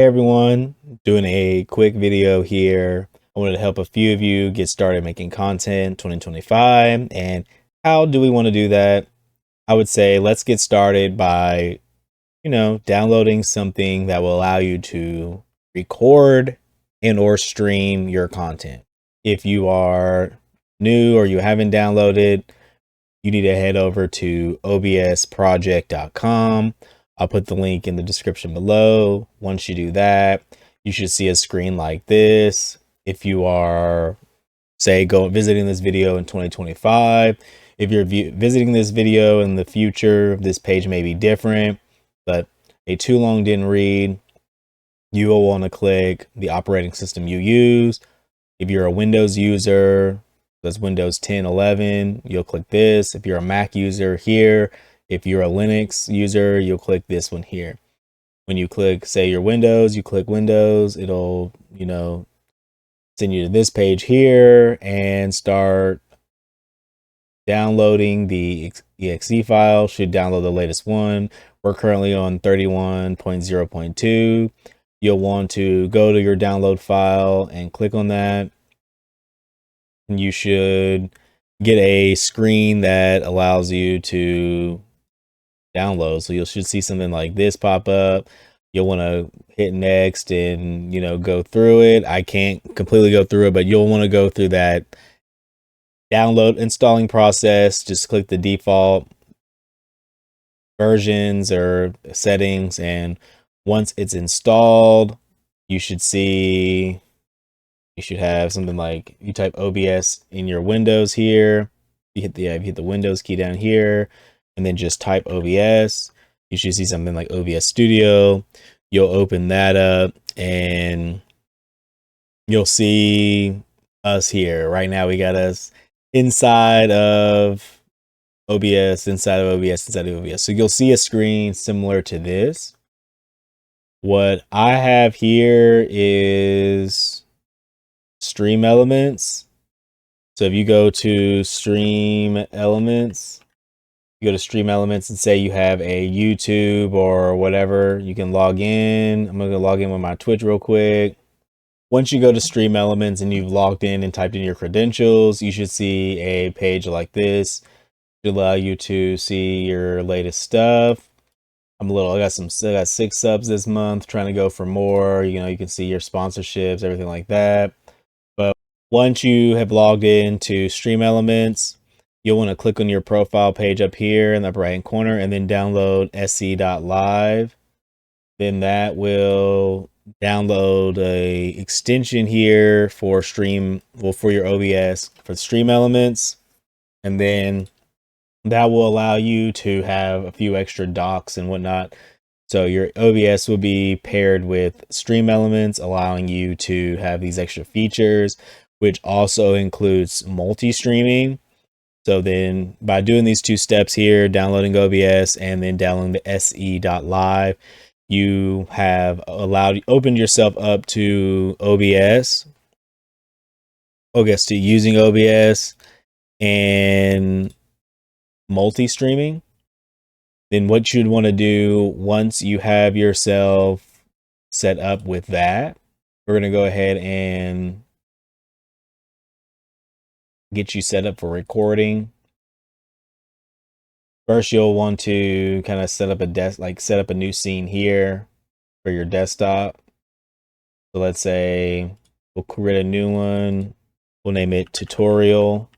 Hey everyone, doing a quick video here. I wanted to help a few of you get started making content 2025. And how do we want to do that? I would say let's get started by, downloading something that will allow you to record and or stream your content. If you are new or you haven't downloaded, you need to head over to obsproject.com. I'll put the link in the description below. Once you do that, you should see a screen like this. If you are, say, visiting this video in 2025, if you're visiting this video in the future, this page may be different, but a too long didn't read, you will want to click the operating system you use. If you're a Windows user, that's Windows 10, 11, you'll click this. If you're a Mac user here, if you're a Linux user, you'll click this one here. When you click, say, your Windows, you click Windows, it'll, send you to this page here and start downloading the exe file. Should download the latest one. We're currently on 31.0.2. You'll want to go to your download file and click on that. And you should get a screen that allows you to download. So you should see something like this pop up. You'll want to hit next and, go through it. I can't completely go through it, but you'll want to go through that download installing process. Just click the default versions or settings. And once it's installed, you should have something like, you type OBS in your Windows here. You hit the Windows key down here and then just type OBS. You should see something like OBS Studio. You'll open that up and you'll see us here. Right now we got us inside of OBS, inside of OBS. So you'll see a screen similar to this. What I have here is stream elements. So if you go to stream elements, and say you have a YouTube or whatever, you can log in. I'm going to log in with my Twitch real quick. Once you go to stream elements and you've logged in and typed in your credentials, you should see a page like this. It allow you to see your latest stuff. I got 6 subs this month, trying to go for more. You can see your sponsorships, everything like that. But once you have logged into stream elements, you'll want to click on your profile page up here in the upper right hand corner and then download SE.Live. Then that will download a extension here for for your OBS for stream elements. And then that will allow you to have a few extra docs and whatnot. So your OBS will be paired with stream elements, allowing you to have these extra features, which also includes multi-streaming. So then by doing these 2 steps here, downloading OBS and then downloading the SE.Live, you have opened yourself up to OBS, to using OBS and multi-streaming. Then what you'd want to do once you have yourself set up with that, we're going to go ahead and get you set up for recording. First, you'll want to kind of set up a new scene here for your desktop. So let's say we'll create a new one. We'll name it tutorial.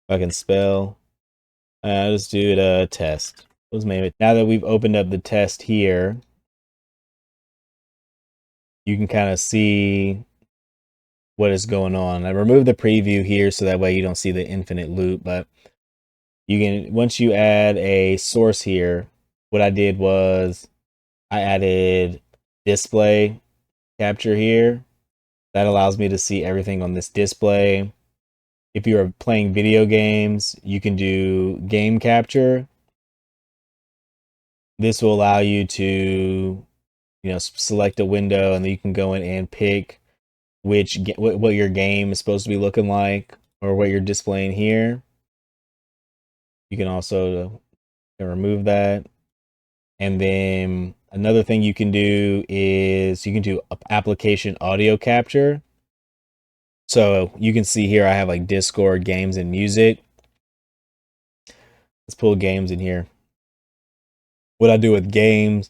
If I can spell. Let's do it a test. Let's name it. Now that we've opened up the test here, you can kind of see what is going on. I removed the preview here so that way you don't see the infinite loop, but you can, once you add a source here, what I did was I added display capture here. That allows me to see everything on this display. If you are playing video games, you can do game capture. This will allow you to, select a window and then you can go in and pick what your game is supposed to be looking like or what you're displaying here. You can also remove that. And then Another thing you can do is you can do application audio capture. So you can see here I have like Discord, games, and music. Let's pull games in here. What I do with games,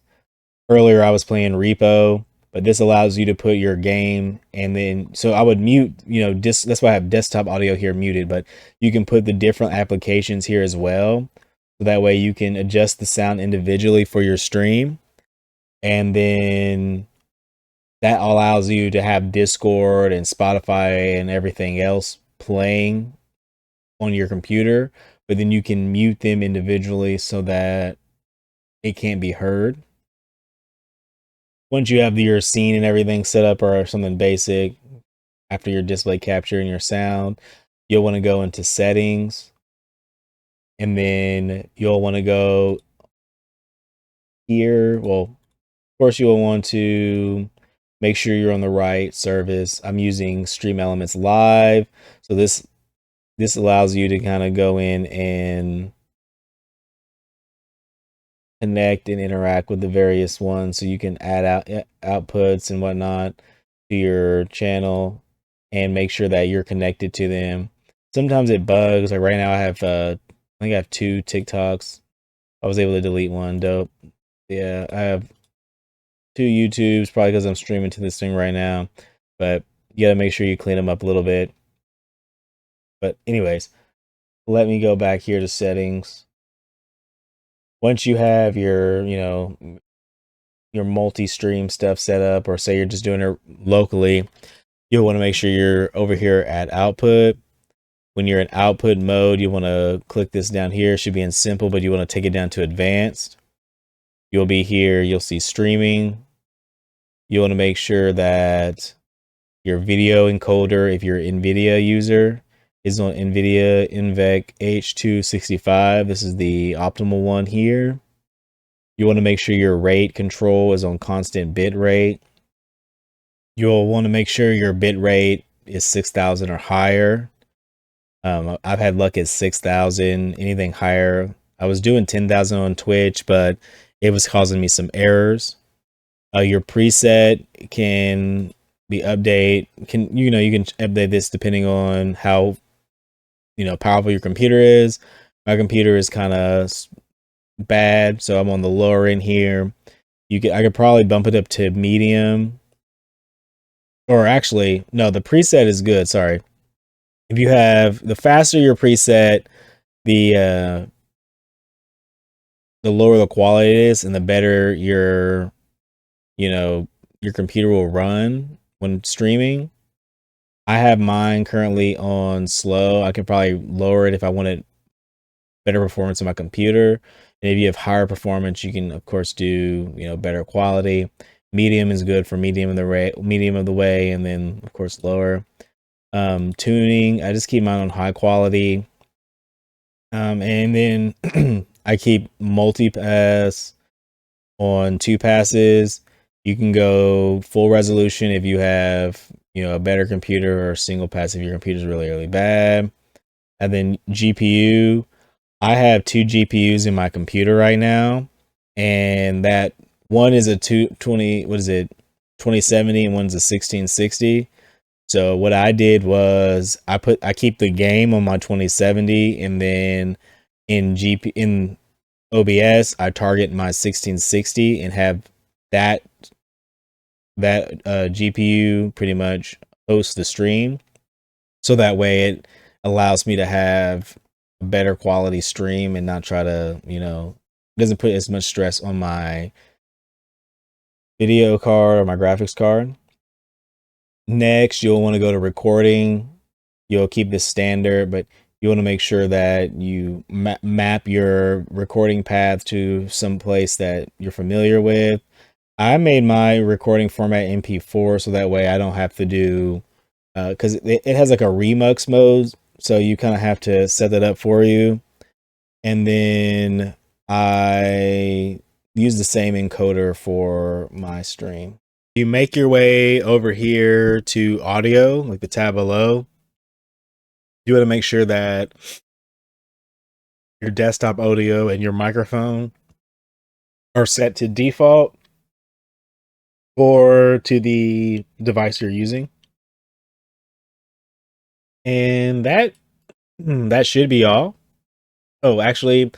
earlier I was playing Repo, but this allows you to put your game, and then so I would mute, that's why I have desktop audio here muted, but you can put the different applications here as well. So that way you can adjust the sound individually for your stream. And then that allows you to have Discord and Spotify and everything else playing on your computer, but then you can mute them individually so that it can't be heard. Once you have your scene and everything set up or something basic, after your display capture and your sound, you'll want to go into settings, and then you'll want to go here. Well, of course, you'll want to make sure you're on the right service. I'm using StreamElements.Live, so this allows you to kind of go in and connect and interact with the various ones, so you can add outputs and whatnot to your channel and make sure that you're connected to them. Sometimes it bugs. Like right now I have I think I have 2 TikToks. I was able to delete one. Dope. Yeah, I have 2 YouTubes, probably because I'm streaming to this thing right now, but you gotta make sure you clean them up a little bit. But anyways, let me go back here to settings. Once you have your, your multi-stream stuff set up, or say you're just doing it locally, you'll want to make sure you're over here at output. When you're in output mode, you want to click this down here. It should be in simple, but you want to take it down to advanced. You'll be here. You'll see streaming. You want to make sure that your video encoder, if you're an NVIDIA user, is on NVIDIA NVENC H265. This is the optimal one here. You want to make sure your rate control is on constant bit rate. You'll want to make sure your bit rate is 6,000 or higher. I've had luck at 6,000. Anything higher, I was doing 10,000 on Twitch, but it was causing me some errors. Your preset can be update. You can update this depending on how powerful your computer is. My computer is kind of bad, so I'm on the lower end here. I could probably bump it up to medium, or actually no, the preset is good. Sorry. If you have, the faster your preset, the lower the quality it is, and the better your computer will run when streaming. I have mine currently on slow. I could probably lower it if I wanted better performance on my computer. And if you have higher performance, you can of course do better quality. Medium is good for medium of the way, and then of course lower. Tuning, I just keep mine on high quality. And then I keep multi-pass on 2 passes. You can go full resolution if you have a better computer, or single pass if your computer is really, really bad. And then GPU, I have 2 GPUs in my computer right now, and that one is a 2070, and one's a 1660. So what I did was I keep the game on my 2070, and then in OBS I target my 1660 and have that GPU pretty much host the stream. So that way it allows me to have a better quality stream and not try to, doesn't put as much stress on my video card or my graphics card. Next, you'll want to go to recording. You'll keep this standard, but you want to make sure that you map your recording path to some place that you're familiar with. I made my recording format MP4, so that way I don't have to do, because it has like a remux mode, so you kind of have to set that up for you. And then I use the same encoder for my stream. You make your way over here to audio, like the tab below. You want to make sure that your desktop audio and your microphone are set to default. or to the device you're using. And that should be all. Oh, actually,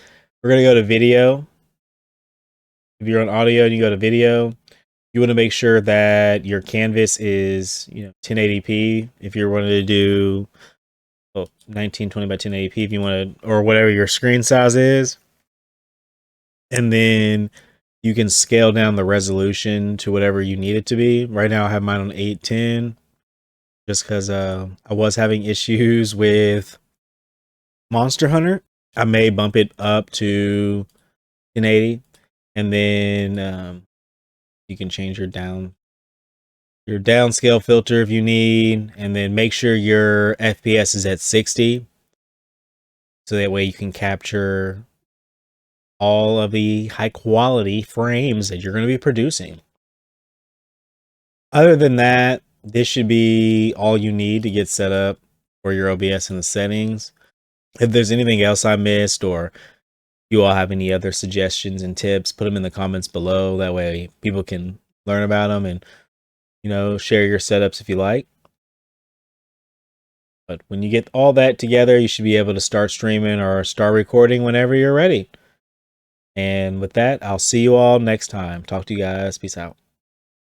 we're gonna go to video. If you're on audio and you go to video, you want to make sure that your canvas is 1080p. If you're wanting to do 1920 by 1080p, if you want to, or whatever your screen size is, and then you can scale down the resolution to whatever you need it to be. Right now, I have mine on 810, just because I was having issues with Monster Hunter. I may bump it up to 1080, and then you can change your downscale filter if you need, and then make sure your FPS is at 60, so that way you can capture all of the high quality frames that you're going to be producing. Other than that, this should be all you need to get set up for your OBS in the settings. If there's anything else I missed, or you all have any other suggestions and tips, put them in the comments below. That way people can learn about them and, share your setups if you like. But when you get all that together, you should be able to start streaming or start recording whenever you're ready. And with that, I'll see you all next time. Talk to you guys. Peace out.